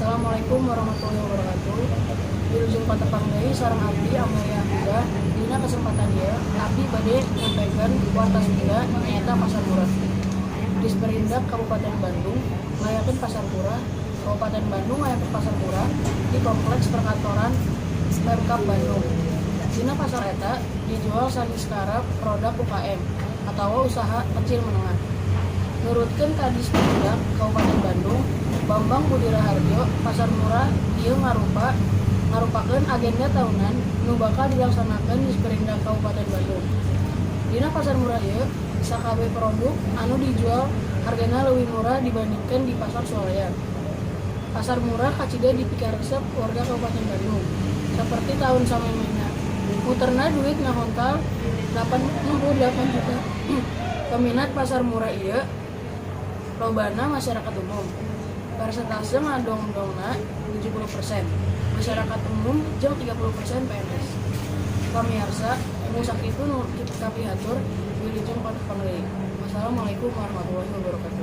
Assalamualaikum warahmatullahi wabarakatuh. Wilujeng patepang deui sareng abdi Amelia Huda. Dina kesempatan ieu abdi bade nyampaikan warta Sunda nyaeta Pasar Murah. Disperindak Kabupaten Bandung ngayakeun Pasar Murah. Kabupaten Bandung ngayakeun Pasar Murah di kompleks perkantoran Pemkab Bandung. Dina pasar eta dijual saniskarap produk UKM atau usaha kecil menengah. Nurutkeun Kadisperindak Kabupaten Bandung Bambang Budi Raharjo, Pasar Murah ieu ngarupakeun agenda tahunan nu bakal dilaksanakeun Disperindak Kabupaten Bandung. Dina pasar murah ieu sakabeh produk anu dijual hargana leuwih murah dibandingkeun di pasar swalayan. Pasar murah kacida dipikaresep warga Kabupaten Bandung. Seperti tahun samemehna. Muterna duit ngahontal 68 juta. Peminat pasar murah ieu lobana masyarakat umum. Persentase ngadong-dongna 70%, masyarakat umum jeung 30% PNS. Pamirsa, nu sakitu nu kitu kapihatur wilujeng patepang deui. Wassalamualaikum warahmatullahi wabarakatuh.